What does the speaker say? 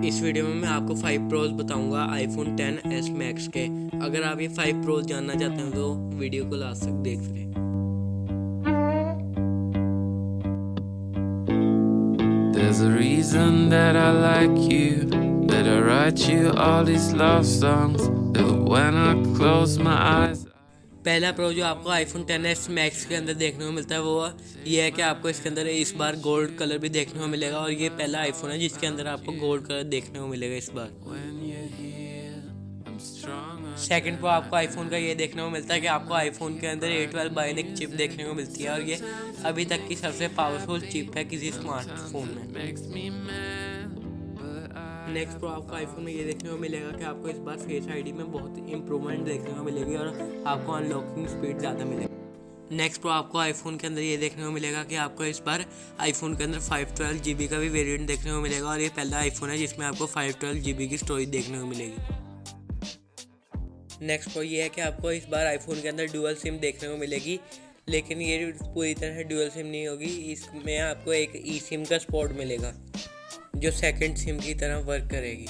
इस वीडियो में मैं आपको 5 प्रोज बताऊंगा आईफोन 10s मैक्स के। अगर आप ये 5 प्रोज जानना चाहते हैं तो वीडियो को लास्ट तक देख लें। There's a reason that I like you, that I write you all these love songs, that when I close my eyes। पहला प्रो जो आपको आईफोन 10s मैक्स के अंदर देखने को मिलता है वो ये है कि आपको इसके अंदर इस बार गोल्ड कलर भी देखने को मिलेगा, और ये पहला आईफोन है जिसके अंदर आपको गोल्ड कलर देखने को मिलेगा इस बार। सेकंड प्रो आपको आईफोन का ये देखने को मिलता है कि आपको आईफोन के अंदर A12 बायोनिक चिप देखने को मिलती है, और ये अभी तक की सबसे पावरफुल चिप है किसी स्मार्टफोन में। नेक्स्ट प्रो आपको आईफोन में ये देखने को मिलेगा कि आपको इस बार फेस आईडी में बहुत इंप्रूवमेंट देखने को मिलेगी और आपको अनलॉकिंग स्पीड ज़्यादा मिलेगी। नेक्स्ट प्रो आपको आईफोन के अंदर ये देखने को मिलेगा कि आपको इस बार आईफोन के अंदर 512 GB का भी वेरिएंट देखने को मिलेगा, और ये पहला आईफोन है जिसमें आपको 512 GB की स्टोरेज देखने को मिलेगी। नेक्स्ट प्रो ये है कि आपको इस बार आईफोन के अंदर डुअल सिम देखने को मिलेगी, लेकिन ये पूरी तरह से डुअल सिम नहीं होगी। इसमें आपको एक ई सिम का सपोर्ट मिलेगा जो सेकंड सिम की तरह वर्क करेगी।